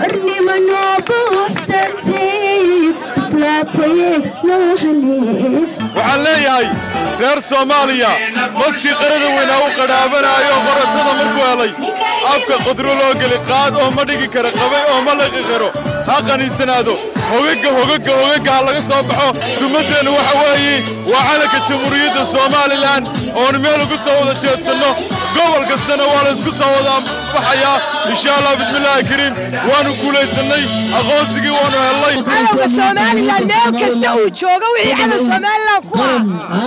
حرني من أبو حسنتي بسلاتي نوحني وعلي هاي غير صوماليا مسكي قرد وينا وقرابنا أيوة قرطنا مركوالي أبقى قدروا له قلقات أو مدقي كرقبي أو ملقي غيرو هاقني سنادو هوقق هالله صبحو سمدين وحوايي وعلك الجمهورية الصومالي الآن ونميلو قصة جيتسنو قبل قصتنا والس قصة وضام وحياة إن شاء الله بسم الله الكريم وانو كولي سني أغوصي وانو هالله أنا الصومالي الآن ميل كستو جوغا وحي على الصومالي الآن كوا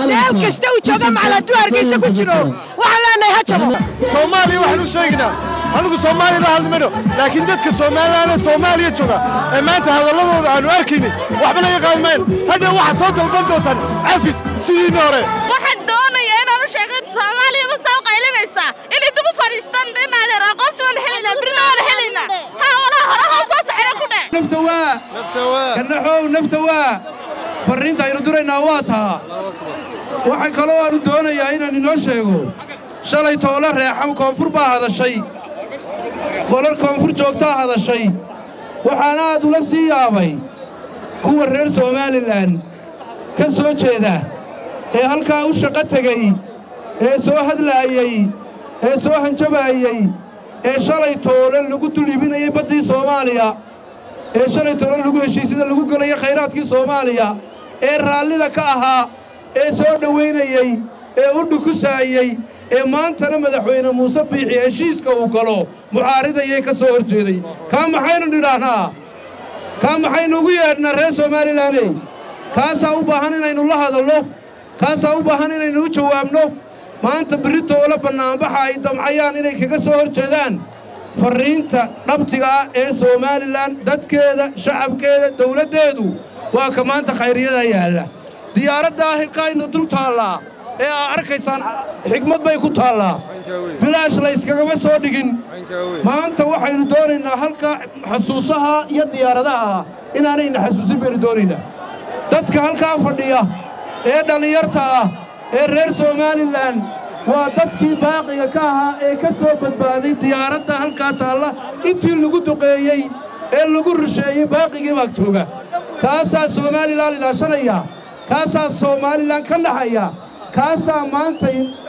ميل كستو جوغا مع الدوار قيسا كجرو وحلانا يهجمو صومالي وحنو شيقنا أنا صومالي لا هذا منه لكن دتك صومالي أنا صومالي جوغا ما أنت هذا الله أنا أركيني وحبنا يقال مين هذا واحد صوت البندوتن عفس سينوري waxaan doonayaa inaan u sheego Soomaaliya ma soo qaylinaysa inay dib u fariistaan deenaale aqoonsi waan helina birnaal helina ha wala haraha soo saxira ku dheh naftawa naftawa fariinta aynu duraynaa waa taa waxaan kaloo aanu doonayaa inaan inoo sheego shalay toole reexam koonfur baa hadashay qolal koonfur joogtaa hadashay waxaana aad ula sii yaabay kuwa reer Somaliland ka soo jeeda ee halkaa u shaqo tagay ee soo hadlaayay ee soo hanjabaayay ee shalay toole lagu dulibinayay badii Soomaaliya ee shalay toole lagu heshiisida lagu galay khayraadkii Soomaaliya ee raallida ka ahaa ee soo dhaweynayay ee u dhukusaayay ee maantana madaxweyne Muuse Biixi heshiiska uu galo mucaaridayay ka soo horjeeday ka maxaynu nidaahnaa ka maxaynu ugu yeedhnaa reer Somaliland kaasaa u baahan inaynu la hadalno kaasaa u baahan inaynu u jawaabno maanta birritoola bannaanbaxa ay damcayaan inay kaga soo horjeedaan fariinta dhabtiga ah ee Somaliland dadkeeda shacabkeeda dawladdeedu waa ka maanta khayriyada yaalla diyaaradda ahilkaaynu dul taallaa ee arkaysaan xigmad bay ku taallaa bilaash la iskagama soo dhigin maanta waxaynu doonaynaa halka xasuusaha iyo diyaaradaha inaanayna xasuusin baynu doonaynaa dadka halkaa fadhiya ee dhalinyarta ah ee reer Somaliland waa dadkii baaqiga ka ahaa ee ka soo badbaaday diyaaradda halkaa taalla intii lagu duqeeyay ee lagu rusheeyay baaqigii baa jooga kaasaa Somaliland ilaashanaya kaasaa Somaliland ka dhaxaya kaasaa maanta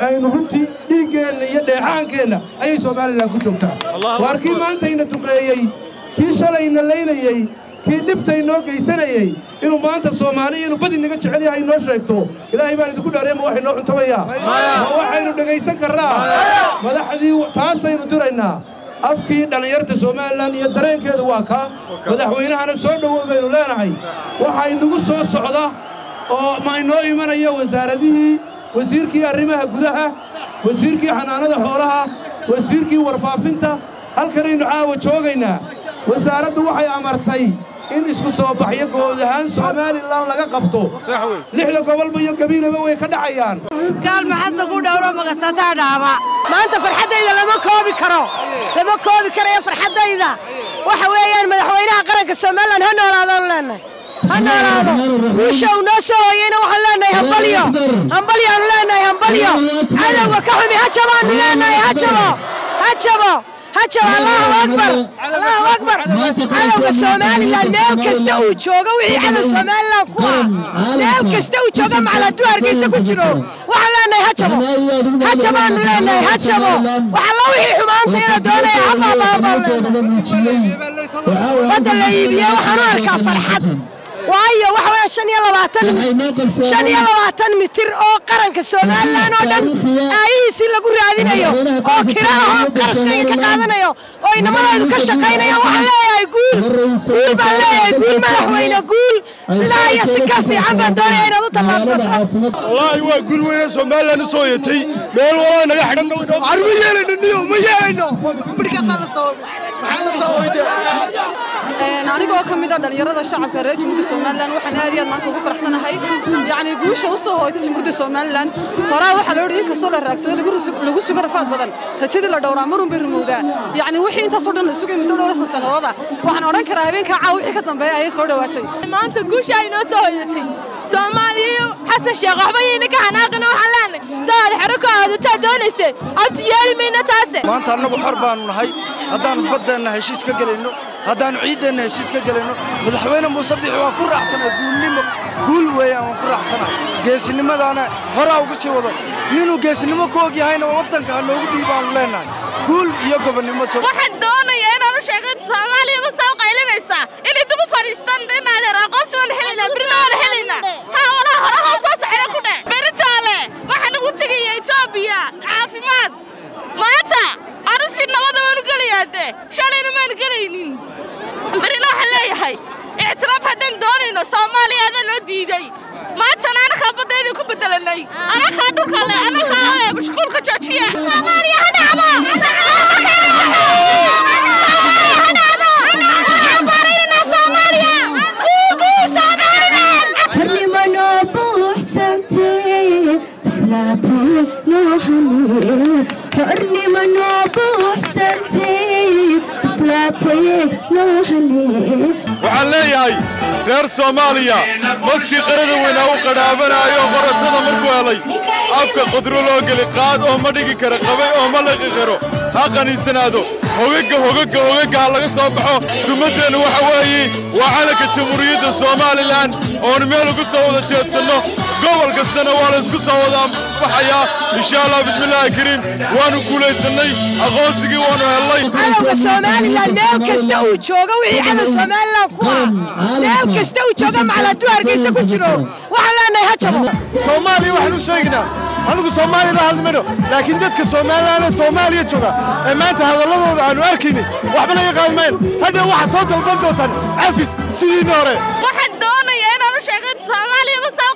aynu runtii dhiigeenna iyo dheexaankeenna ayay Somaliland ku joogtaa warkii maanta ina duqeeyay kii shalayna leynayay kii dhibtay noo geysanayay inuu maanta Soomaaliya inuu badi naga jecel yahay noo sheegto ilaahay baan idinku dhaareema waxay noo cuntamaya waxaynu dhagaysan karnaa madaxdii taasaynu duraynaa afkii dhalinyarta Somaliland iyo dareenkeedu waa ka madaxweynahana soo dhawow baynu leenahay waxay nagu soo socda oo ma inoo imanaya wasaaradihii wasiirkii arrimaha gudaha wasiirkii xanaanada xoolaha wasiirkii warfaafinta halkanaynu caawa joogaynaa wasaaraddu waxay amartay in isku soo baxyo guud ahaan Somaliland laga qabto lixda gobolba iyo gabiilaba way ka dhacayaan gaal maxasta ku dhawro magasata dhaama maanta farxadayda lama koobi karo farxadayda waxa weeyaan madaxweynaha qaranka Somaliland ha noolaadaan leenahay هنالو وشو ناسو ينا وحلانا همبليو لنا همبليو على وكحمي هجمان لنا هجموا الله أكبر على وسومالي لان كستو جوجا وحي على سومالي كوا لان كستو جوجا مع الدوار قيسا كجرو وحلانا هجمان لنا وحلا وحي حمانتي لدونا يا الله بدل يبيا وحناركا فرحت waayo waxa weey 25 mitir oo qaranka Soomaaliland oo dhan ayisi lagu raadinayo oo kiraaha qarashka ka qaadanayo oo inamadu ka shaqeynaya waxa leeyahay guul baa leeyahay guul madaxweyne guul sidaa iyo si ka fiican baa doonaya inaad u tallaabsato wallahi waa guul weyn Soomaaliland soo yatay meel walaa naga xidhan armo yeelayno ma yeelayno markaas la soo anigoo ka mid ah dhalinyarada shacabka reer Jamhuuriyadda Soomaaliland waxaan aad iyo aad maanta ugu faraxsanahay yani guusha u soo hoytay Jamhuuriyadda Soomaaliland horaa waxa la yiri kasoo la raagsaday lagu sugo rafaad badan rajadii la dhowraa marun bay rumowdaa yani wixii intaas oo dhan la sugay muddo dhowr sanadooda waxaan oran karaa habeenka caaw wixii ka dambeeyay ay soo dhawaatay maanta guusha ay noo soo hoyatay Soomaaliya xasan sheekh waxba yini ka xanaaqina waxaan leenahay daal xarakada ta doonaysay abti yeeli mayna taase maanta anagu xor baan nahay haddaan badana heshiis ka galayno haddaan ciidanna heshiis ka galino madaxweyne Muuse Biixi waa ku raaxsanay guulnimo guul weeyaan waan ku raaxsanay geesinimadana hore ugu sii wado ninuu geesinimo ku og yahayna wadanka noogu dhiibaan leenahay guul iyo gobonimo soo waxaan doonayaa inaan u sheego Soomaaliya soo qaylinaysa inay dib u fariistaan dhinaca aqoonsi waan helina birnaan helina ha wala hore soo saxira ku dhe beritaale waxaan ugu tagay Itoobiya caafimaad maanta aanu si nabad ah u galiyaade shalayna ma galaynin برينا حلي هاي اعتراف هذين دونينا سومالي أنا نديدي ما تنانا خبض يدي كبدلني أنا خادوك أنا خاوي مشغول كجاشية سومالي أنا عبا حرني منو بوحسنتي بسلاتي نوحني حرني منو بوحسنتي بسلاتي نوحني waxaan leeyahay reer Soomaaliya maski qarada weyn oo qadaabanayo qoratada markuu helay afka qodro loo gali qaad oo ma dhigi kara qabay oo ma laqi karo ha qaniisanaado hogaga laga soo baxo sumadeena waxa weeye waa calanka jamhuuriyadda Soomaaliland oo meel ugu soo wada jeedsano gobol kastana waa la isku soo wada baxaya insha Allah bismillaahi kariim waanu guuleysanay aqoonsigii waanu helay calanka Soomaaliland meel kasta uu joogo wixii calanka Soomaaliland ku meel kasta uu joogo macaladu hargeysa ku jiro waxa leenahay ha jabo Soomaaliya waxaan u sheegnaa anigu Soomaaliya la hadlmayno laakiin dadka Soomaaliland Soomaaliya jooga maanta hadalladooda aanu arkayni waxba laga qaadmayn hadda waxa soo dalban doontaan afis sidii hore waxaan doonayaa inaan u sheego Soomaaliya soo